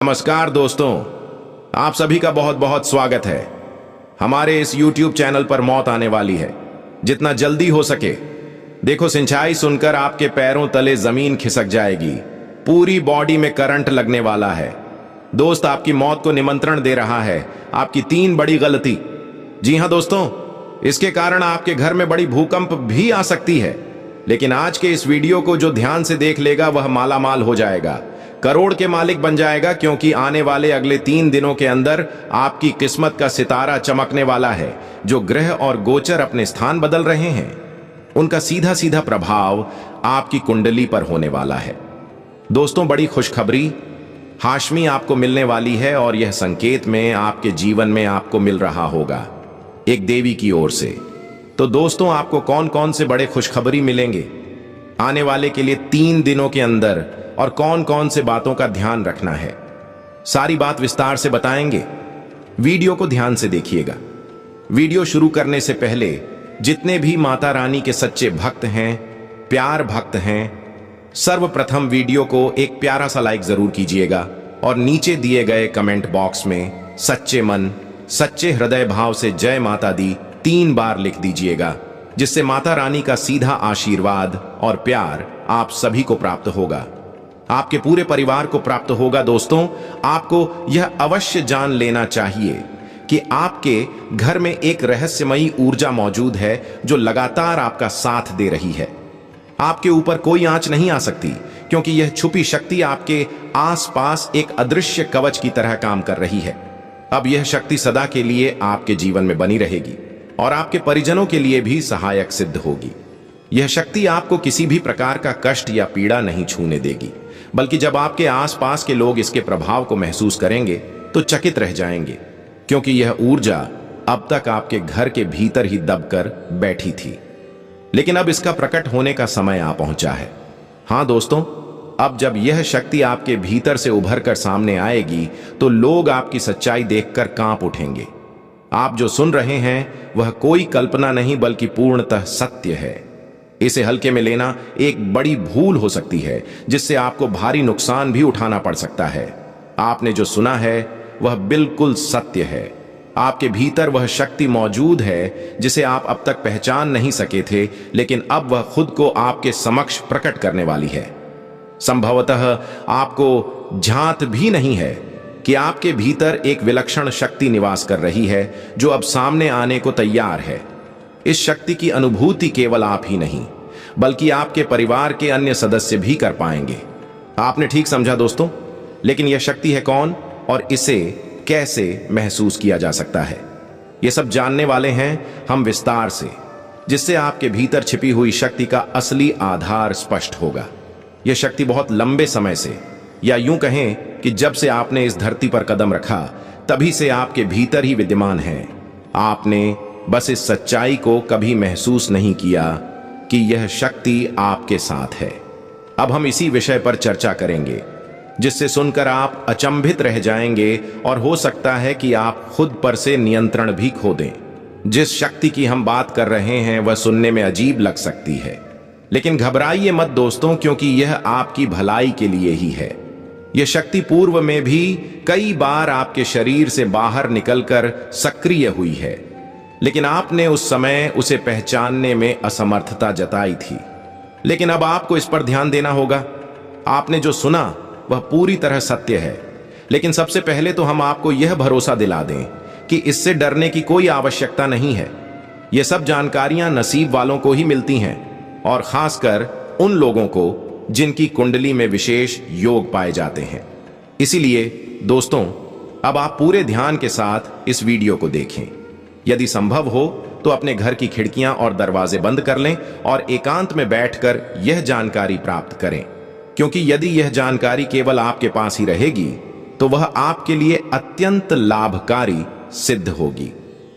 नमस्कार दोस्तों, आप सभी का बहुत बहुत स्वागत है। हमारे इस YouTube चैनल पर मौत आने वाली है। जितना जल्दी हो सके देखो, सिंचाई सुनकर आपके पैरों तले जमीन खिसक जाएगी, पूरी बॉडी में करंट लगने वाला है। दोस्त आपकी मौत को निमंत्रण दे रहा है आपकी 3 बड़ी गलती। जी हां दोस्तों, इसके कारण आपके घर में बड़ी भूकंप भी आ सकती है। लेकिन आज के इस वीडियो को जो ध्यान से देख लेगा वह मालामाल हो जाएगा, करोड़ के मालिक बन जाएगा, क्योंकि आने वाले अगले 3 दिनों के अंदर आपकी किस्मत का सितारा चमकने वाला है। जो ग्रह और गोचर अपने स्थान बदल रहे हैं उनका सीधा सीधा प्रभाव आपकी कुंडली पर होने वाला है। दोस्तों, बड़ी खुशखबरी हाशमी आपको मिलने वाली है और यह संकेत में आपके जीवन में आपको मिल रहा होगा एक देवी की ओर से। तो दोस्तों, आपको कौन कौन से बड़े खुशखबरी मिलेंगे आने वाले के लिए 3 दिनों के अंदर, और कौन कौन से बातों का ध्यान रखना है, सारी बात विस्तार से बताएंगे। वीडियो को ध्यान से देखिएगा। वीडियो शुरू करने से पहले जितने भी माता रानी के सच्चे भक्त हैं, प्यार भक्त हैं, सर्वप्रथम वीडियो को एक प्यारा सा लाइक जरूर कीजिएगा और नीचे दिए गए कमेंट बॉक्स में सच्चे मन सच्चे हृदय भाव से जय माता दी 3 बार लिख दीजिएगा, जिससे माता रानी का सीधा आशीर्वाद और प्यार आप सभी को प्राप्त होगा, आपके पूरे परिवार को प्राप्त होगा। दोस्तों, आपको यह अवश्य जान लेना चाहिए कि आपके घर में एक रहस्यमयी ऊर्जा मौजूद है जो लगातार आपका साथ दे रही है। आपके ऊपर कोई आंच नहीं आ सकती, क्योंकि यह छुपी शक्ति आपके आसपास एक अदृश्य कवच की तरह काम कर रही है। अब यह शक्ति सदा के लिए आपके जीवन में बनी रहेगी और आपके परिजनों के लिए भी सहायक सिद्ध होगी। यह शक्ति आपको किसी भी प्रकार का कष्ट या पीड़ा नहीं छूने देगी, बल्कि जब आपके आसपास के लोग इसके प्रभाव को महसूस करेंगे तो चकित रह जाएंगे, क्योंकि यह ऊर्जा अब तक आपके घर के भीतर ही दबकर बैठी थी, लेकिन अब इसका प्रकट होने का समय आ पहुंचा है। हां दोस्तों, अब जब यह शक्ति आपके भीतर से उभर कर सामने आएगी तो लोग आपकी सच्चाई देखकर कांप उठेंगे। आप जो सुन रहे हैं वह कोई कल्पना नहीं बल्कि पूर्णतः सत्य है। इसे हल्के में लेना एक बड़ी भूल हो सकती है, जिससे आपको भारी नुकसान भी उठाना पड़ सकता है। आपने जो सुना है वह बिल्कुल सत्य है। आपके भीतर वह शक्ति मौजूद है जिसे आप अब तक पहचान नहीं सके थे, लेकिन अब वह खुद को आपके समक्ष प्रकट करने वाली है। संभवतः आपको झांत भी नहीं है कि आपके भीतर एक विलक्षण शक्ति निवास कर रही है जो अब सामने आने को तैयार है। इस शक्ति की अनुभूति केवल आप ही नहीं बल्कि आपके परिवार के अन्य सदस्य भी कर पाएंगे। आपने ठीक समझा दोस्तों, लेकिन यह शक्ति है कौन और इसे कैसे महसूस किया जा सकता है, यह सब जानने वाले हैं हम विस्तार से, जिससे आपके भीतर छिपी हुई शक्ति का असली आधार स्पष्ट होगा। यह शक्ति बहुत लंबे समय से, या यूं कहें कि जब से आपने इस धरती पर कदम रखा तभी से आपके भीतर ही विद्यमान है। आपने बस इस सच्चाई को कभी महसूस नहीं किया कि यह शक्ति आपके साथ है। अब हम इसी विषय पर चर्चा करेंगे, जिससे सुनकर आप अचंभित रह जाएंगे और हो सकता है कि आप खुद पर से नियंत्रण भी खो दें। जिस शक्ति की हम बात कर रहे हैं वह सुनने में अजीब लग सकती है, लेकिन घबराइए मत दोस्तों, क्योंकि यह आपकी भलाई के लिए ही है। यह शक्ति पूर्व में भी कई बार आपके शरीर से बाहर निकलकर सक्रिय हुई है, लेकिन आपने उस समय उसे पहचानने में असमर्थता जताई थी। लेकिन अब आपको इस पर ध्यान देना होगा। आपने जो सुना वह पूरी तरह सत्य है, लेकिन सबसे पहले तो हम आपको यह भरोसा दिला दें कि इससे डरने की कोई आवश्यकता नहीं है। यह सब जानकारियां नसीब वालों को ही मिलती हैं, और खासकर उन लोगों को जिनकी कुंडली में विशेष योग पाए जाते हैं। इसीलिए दोस्तों, अब आप पूरे ध्यान के साथ इस वीडियो को देखें। यदि संभव हो तो अपने घर की खिड़कियां और दरवाजे बंद कर लें और एकांत में बैठकर यह जानकारी प्राप्त करें, क्योंकि यदि यह जानकारी केवल आपके पास ही रहेगी तो वह आपके लिए अत्यंत लाभकारी सिद्ध होगी।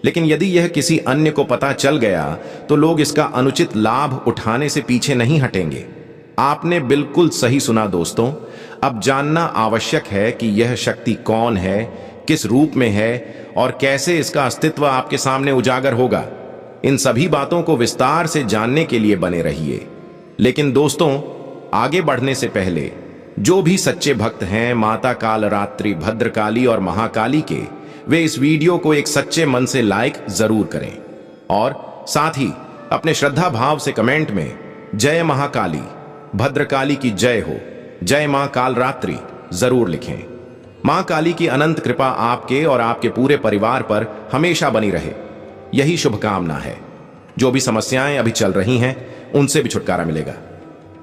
लेकिन यदि यह किसी अन्य को पता चल गया तो लोग इसका अनुचित लाभ उठाने से पीछे नहीं हटेंगे। आपने बिल्कुल सही सुना दोस्तों। अब जानना आवश्यक है कि यह शक्ति कौन है, किस रूप में है और कैसे इसका अस्तित्व आपके सामने उजागर होगा। इन सभी बातों को विस्तार से जानने के लिए बने रहिए। लेकिन दोस्तों, आगे बढ़ने से पहले जो भी सच्चे भक्त हैं माता कालरात्रि, भद्रकाली और महाकाली के, वे इस वीडियो को एक सच्चे मन से लाइक जरूर करें और साथ ही अपने श्रद्धा भाव से कमेंट में जय महाकाली, भद्रकाली की जय हो, जय मां कालरात्रि जरूर लिखें। मां काली की अनंत कृपा आपके और आपके पूरे परिवार पर हमेशा बनी रहे, यही शुभकामना है। जो भी समस्याएं अभी चल रही हैं उनसे भी छुटकारा मिलेगा।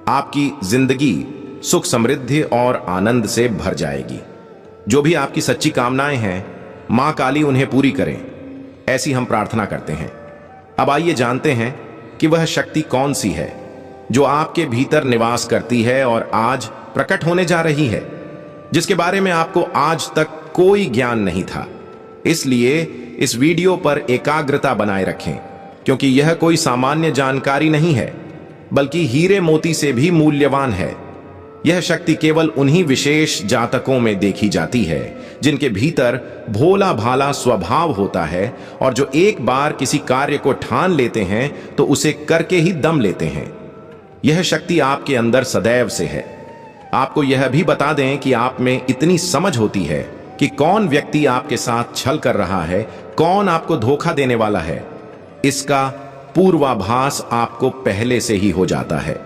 आपकी जिंदगी सुख, समृद्धि और आनंद से भर जाएगी। जो भी आपकी सच्ची कामनाएं हैं मां काली उन्हें पूरी करें, ऐसी हम प्रार्थना करते हैं। अब आइए जानते हैं कि वह शक्ति कौन सी है जो आपके भीतर निवास करती है और आज प्रकट होने जा रही है, जिसके बारे में आपको आज तक कोई ज्ञान नहीं था। इसलिए इस वीडियो पर एकाग्रता बनाए रखें, क्योंकि यह कोई सामान्य जानकारी नहीं है, बल्कि हीरे मोती से भी मूल्यवान है। यह शक्ति केवल उन्हीं विशेष जातकों में देखी जाती है जिनके भीतर भोला भाला स्वभाव होता है और जो एक बार किसी कार्य को ठान लेते हैं तो उसे करके ही दम लेते हैं। यह शक्ति आपके अंदर सदैव से है। आपको यह भी बता दें कि आप में इतनी समझ होती है कि कौन व्यक्ति आपके साथ छल कर रहा है, कौन आपको धोखा देने वाला है, इसका पूर्वाभास आपको पहले से ही हो जाता है।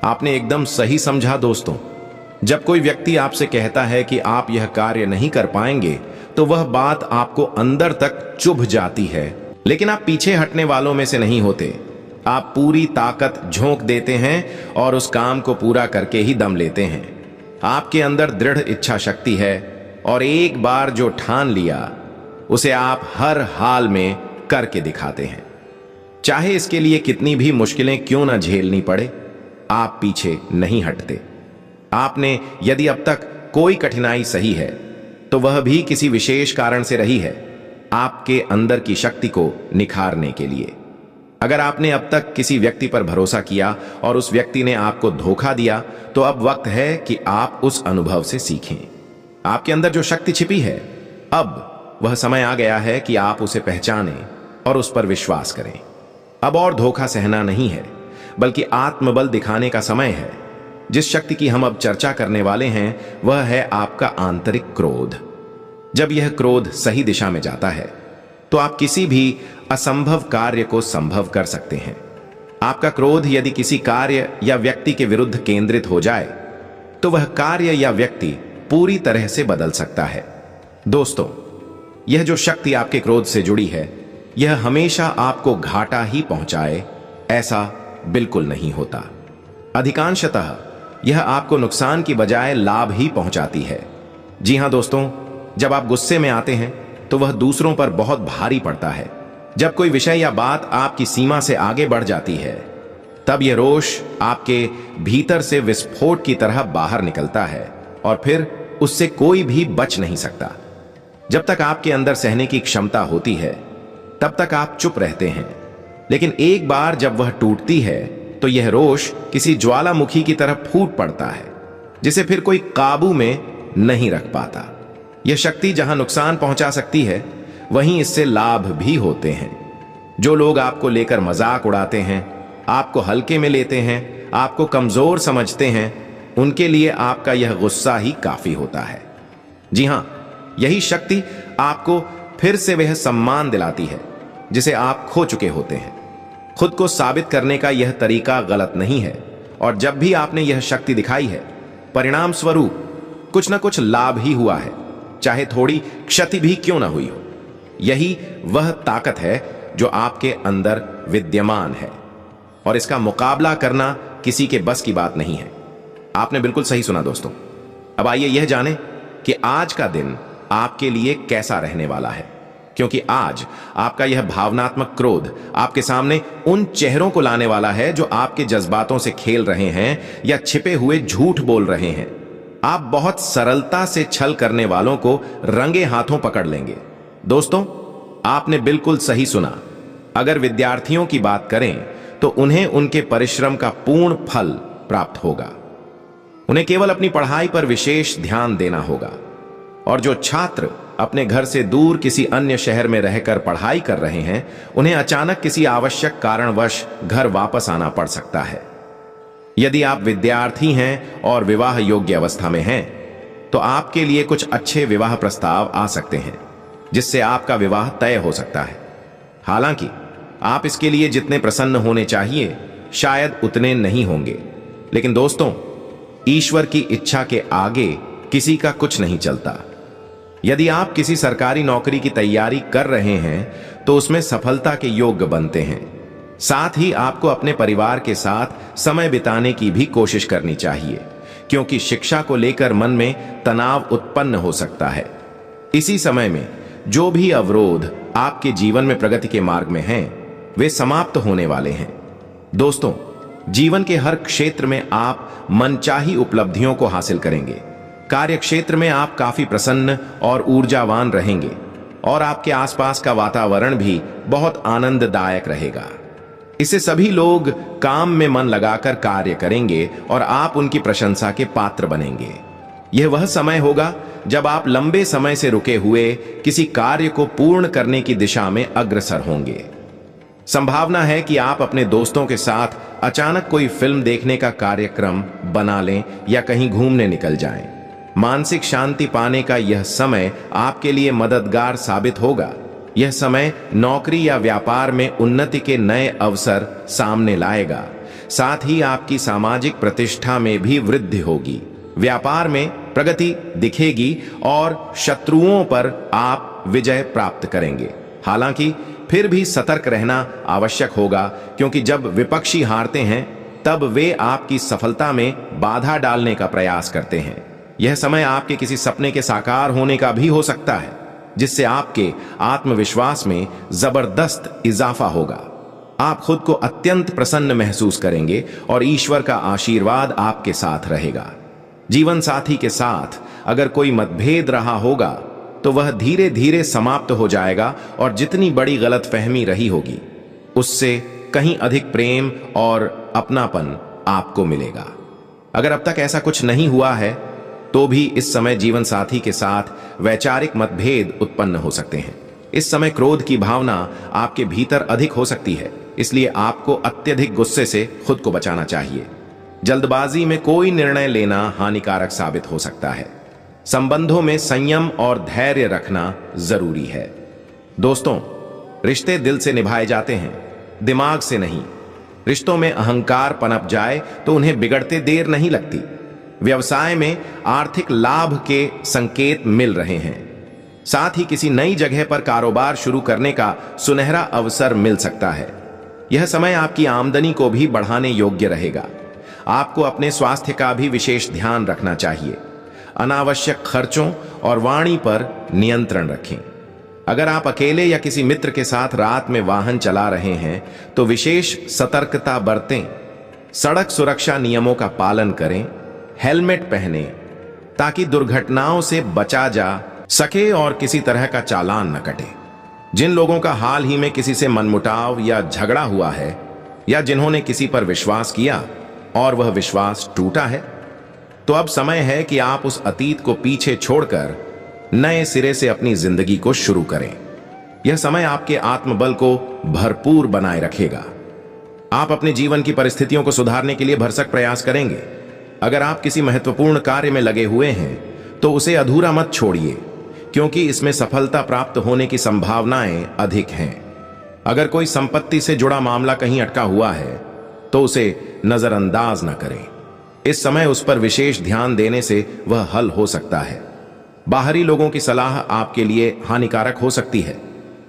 आपने एकदम सही समझा दोस्तों। जब कोई व्यक्ति आपसे कहता है कि आप यह कार्य नहीं कर पाएंगे तो वह बात आपको अंदर तक चुभ जाती है, लेकिन आप पीछे हटने वालों में से नहीं होते। आप पूरी ताकत झोंक देते हैं और उस काम को पूरा करके ही दम लेते हैं। आपके अंदर दृढ़ इच्छा शक्ति है और एक बार जो ठान लिया उसे आप हर हाल में करके दिखाते हैं, चाहे इसके लिए कितनी भी मुश्किलें क्यों ना झेलनी पड़े। आप पीछे नहीं हटते। आपने यदि अब तक कोई कठिनाई सही है तो वह भी किसी विशेष कारण से रही है, आपके अंदर की शक्ति को निखारने के लिए। अगर आपने अब तक किसी व्यक्ति पर भरोसा किया और उस व्यक्ति ने आपको धोखा दिया तो अब वक्त है कि आप उस अनुभव से सीखें। आपके अंदर जो शक्ति छिपी है, अब वह समय आ गया है कि आप उसे पहचानें और उस पर विश्वास करें। अब और धोखा सहना नहीं है, बल्कि आत्मबल दिखाने का समय है। जिस शक्ति की हम अब चर्चा करने वाले हैं वह है आपका आंतरिक क्रोध। जब यह क्रोध सही दिशा में जाता है तो आप किसी भी असंभव कार्य को संभव कर सकते हैं। आपका क्रोध यदि किसी कार्य या व्यक्ति के विरुद्ध केंद्रित हो जाए तो वह कार्य या व्यक्ति पूरी तरह से बदल सकता है। दोस्तों, यह जो शक्ति आपके क्रोध से जुड़ी है, यह हमेशा आपको घाटा ही पहुंचाए ऐसा बिल्कुल नहीं होता। अधिकांशतः यह आपको नुकसान की बजाय लाभ ही पहुंचाती है। जी हां दोस्तों, जब आप गुस्से में आते हैं तो वह दूसरों पर बहुत भारी पड़ता है। जब कोई विषय या बात आपकी सीमा से आगे बढ़ जाती है तब यह रोष आपके भीतर से विस्फोट की तरह बाहर निकलता है और फिर उससे कोई भी बच नहीं सकता। जब तक आपके अंदर सहने की क्षमता होती है तब तक आप चुप रहते हैं, लेकिन एक बार जब वह टूटती है तो यह रोष किसी ज्वालामुखी की तरह फूट पड़ता है, जिसे फिर कोई काबू में नहीं रख पाता। यह शक्ति जहां नुकसान पहुंचा सकती है वहीं इससे लाभ भी होते हैं। जो लोग आपको लेकर मजाक उड़ाते हैं, आपको हल्के में लेते हैं, आपको कमजोर समझते हैं, उनके लिए आपका यह गुस्सा ही काफी होता है। जी हां, यही शक्ति आपको फिर से वह सम्मान दिलाती है जिसे आप खो चुके होते हैं। खुद को साबित करने का यह तरीका गलत नहीं है और जब भी आपने यह शक्ति दिखाई है, परिणाम स्वरूप कुछ ना कुछ लाभ ही हुआ है, चाहे थोड़ी क्षति भी क्यों ना हुई हो। यही वह ताकत है जो आपके अंदर विद्यमान है और इसका मुकाबला करना किसी के बस की बात नहीं है। आपने बिल्कुल सही सुना दोस्तों। अब आइए यह जानें कि आज का दिन आपके लिए कैसा रहने वाला है, क्योंकि आज आपका यह भावनात्मक क्रोध आपके सामने उन चेहरों को लाने वाला है जो आपके जज्बातों से खेल रहे हैं या छिपे हुए झूठ बोल रहे हैं। आप बहुत सरलता से छल करने वालों को रंगे हाथों पकड़ लेंगे। दोस्तों, आपने बिल्कुल सही सुना। अगर विद्यार्थियों की बात करें तो उन्हें उनके परिश्रम का पूर्ण फल प्राप्त होगा। उन्हें केवल अपनी पढ़ाई पर विशेष ध्यान देना होगा। और जो छात्र अपने घर से दूर किसी अन्य शहर में रहकर पढ़ाई कर रहे हैं, उन्हें अचानक किसी आवश्यक कारणवश घर वापस आना पड़ सकता है। यदि आप विद्यार्थी हैं और विवाह योग्य अवस्था में हैं, तो आपके लिए कुछ अच्छे विवाह प्रस्ताव आ सकते हैं जिससे आपका विवाह तय हो सकता है। हालांकि आप इसके लिए जितने प्रसन्न होने चाहिए शायद उतने नहीं होंगे, लेकिन दोस्तों, ईश्वर की इच्छा के आगे किसी का कुछ नहीं चलता। यदि आप किसी सरकारी नौकरी की तैयारी कर रहे हैं तो उसमें सफलता के योग्य बनते हैं। साथ ही आपको अपने परिवार के साथ समय बिताने की भी कोशिश करनी चाहिए, क्योंकि शिक्षा को लेकर मन में तनाव उत्पन्न हो सकता है। इसी समय में जो भी अवरोध आपके जीवन में प्रगति के मार्ग में हैं, वे समाप्त होने वाले हैं। दोस्तों, जीवन के हर क्षेत्र में आप मनचाही उपलब्धियों को हासिल करेंगे। कार्य क्षेत्र में आप काफी प्रसन्न और ऊर्जावान रहेंगे और आपके आसपास का वातावरण भी बहुत आनंददायक रहेगा। इससे सभी लोग काम में मन लगाकर कार्य करेंगे और आप उनकी प्रशंसा के पात्र बनेंगे। यह वह समय होगा जब आप लंबे समय से रुके हुए किसी कार्य को पूर्ण करने की दिशा में अग्रसर होंगे। संभावना है कि आप अपने दोस्तों के साथ अचानक कोई फिल्म देखने का कार्यक्रम बना लें या कहीं घूमने निकल जाएं। मानसिक शांति पाने का यह समय आपके लिए मददगार साबित होगा। यह समय नौकरी या व्यापार में उन्नति के नए अवसर सामने लाएगा। साथ ही आपकी सामाजिक प्रतिष्ठा में भी वृद्धि होगी। व्यापार में प्रगति दिखेगी और शत्रुओं पर आप विजय प्राप्त करेंगे। हालांकि फिर भी सतर्क रहना आवश्यक होगा, क्योंकि जब विपक्षी हारते हैं तब वे आपकी सफलता में बाधा डालने का प्रयास करते हैं। यह समय आपके किसी सपने के साकार होने का भी हो सकता है, जिससे आपके आत्मविश्वास में जबरदस्त इजाफा होगा। आप खुद को अत्यंत प्रसन्न महसूस करेंगे और ईश्वर का आशीर्वाद आपके साथ रहेगा। जीवन साथी के साथ अगर कोई मतभेद रहा होगा तो वह धीरे धीरे समाप्त हो जाएगा और जितनी बड़ी गलतफहमी रही होगी उससे कहीं अधिक प्रेम और अपनापन आपको मिलेगा। अगर अब तक ऐसा कुछ नहीं हुआ है तो भी इस समय जीवन साथी के साथ वैचारिक मतभेद उत्पन्न हो सकते हैं। इस समय क्रोध की भावना आपके भीतर अधिक हो सकती है, इसलिए आपको अत्यधिक गुस्से से खुद को बचाना चाहिए। जल्दबाजी में कोई निर्णय लेना हानिकारक साबित हो सकता है। संबंधों में संयम और धैर्य रखना जरूरी है। दोस्तों, रिश्ते दिल से निभाए जाते हैं, दिमाग से नहीं। रिश्तों में अहंकार पनप जाए तो उन्हें बिगड़ते देर नहीं लगती। व्यवसाय में आर्थिक लाभ के संकेत मिल रहे हैं। साथ ही किसी नई जगह पर कारोबार शुरू करने का सुनहरा अवसर मिल सकता है। यह समय आपकी आमदनी को भी बढ़ाने योग्य रहेगा। आपको अपने स्वास्थ्य का भी विशेष ध्यान रखना चाहिए। अनावश्यक खर्चों और वाणी पर नियंत्रण रखें। अगर आप अकेले या किसी मित्र के साथ रात में वाहन चला रहे हैं तो विशेष सतर्कता बरतें। सड़क सुरक्षा नियमों का पालन करें। हेलमेट पहनें ताकि दुर्घटनाओं से बचा जा सके और किसी तरह का चालान न कटे। जिन लोगों का हाल ही में किसी से मनमुटाव या झगड़ा हुआ है या जिन्होंने किसी पर विश्वास किया और वह विश्वास टूटा है, तो अब समय है कि आप उस अतीत को पीछे छोड़कर नए सिरे से अपनी जिंदगी को शुरू करें। यह समय आपके आत्मबल को भरपूर बनाए रखेगा। आप अपने जीवन की परिस्थितियों को सुधारने के लिए भरसक प्रयास करेंगे। अगर आप किसी महत्वपूर्ण कार्य में लगे हुए हैं तो उसे अधूरा मत छोड़िए, क्योंकि इसमें सफलता प्राप्त होने की संभावनाएं अधिक हैं। अगर कोई संपत्ति से जुड़ा मामला कहीं अटका हुआ है तो उसे नजरअंदाज न करें। इस समय उस पर विशेष ध्यान देने से वह हल हो सकता है। बाहरी लोगों की सलाह आपके लिए हानिकारक हो सकती है,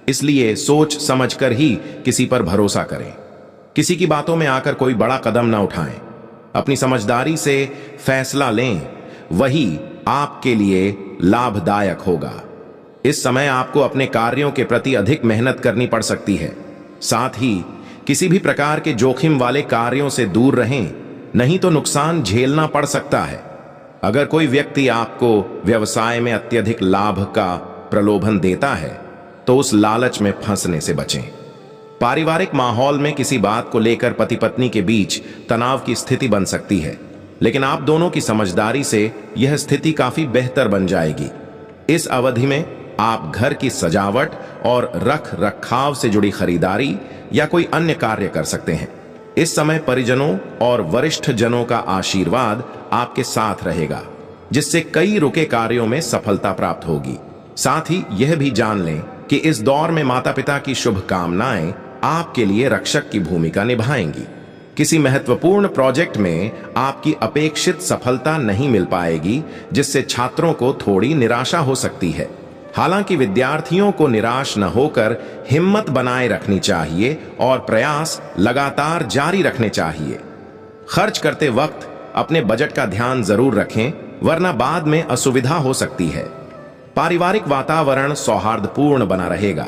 इसलिए सोच समझकर ही किसी पर भरोसा करें। किसी की बातों में आकर कोई बड़ा कदम ना उठाएं। अपनी समझदारी से फैसला लें, वही आपके लिए लाभदायक होगा। इस समय आपको अपने कार्यों के प्रति अधिक मेहनत करनी पड़ सकती है। साथ ही किसी भी प्रकार के जोखिम वाले कार्यों से दूर रहें, नहीं तो नुकसान झेलना पड़ सकता है। अगर कोई व्यक्ति आपको व्यवसाय में अत्यधिक लाभ का प्रलोभन देता है तो उस लालच में फंसने से बचें। पारिवारिक माहौल में किसी बात को लेकर पति पत्नी के बीच तनाव की स्थिति बन सकती है, लेकिन आप दोनों की समझदारी से यह स्थिति काफी बेहतर बन जाएगी। इस अवधि में आप घर की सजावट और रख रखाव से जुड़ी खरीदारी या कोई अन्य कार्य कर सकते हैं। इस समय परिजनों और वरिष्ठ जनों का आशीर्वाद आपके साथ रहेगा, जिससे कई रुके कार्यों में सफलता प्राप्त होगी। साथ ही यह भी जान लें कि इस दौर में माता पिता की शुभकामनाएं आपके लिए रक्षक की भूमिका निभाएंगी। किसी महत्वपूर्ण प्रोजेक्ट में आपकी अपेक्षित सफलता नहीं मिल पाएगी, जिससे छात्रों को थोड़ी निराशा हो सकती है। हालांकि विद्यार्थियों को निराश न होकर हिम्मत बनाए रखनी चाहिए और प्रयास लगातार जारी रखने चाहिए। खर्च करते वक्त अपने बजट का ध्यान जरूर रखें, वरना बाद में असुविधा हो सकती है। पारिवारिक वातावरण सौहार्दपूर्ण बना रहेगा।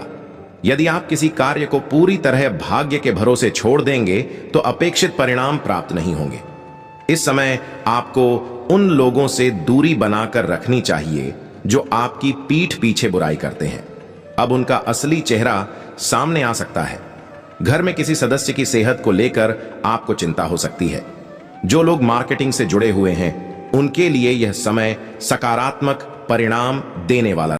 यदि आप किसी कार्य को पूरी तरह भाग्य के भरोसे छोड़ देंगे तो अपेक्षित परिणाम प्राप्त नहीं होंगे। इस समय आपको उन लोगों से दूरी बनाकर रखनी चाहिए जो आपकी पीठ पीछे बुराई करते हैं। अब उनका असली चेहरा सामने आ सकता है। घर में किसी सदस्य की सेहत को लेकर आपको चिंता हो सकती है। जो लोग मार्केटिंग से जुड़े हुए हैं, उनके लिए यह समय सकारात्मक परिणाम देने वाला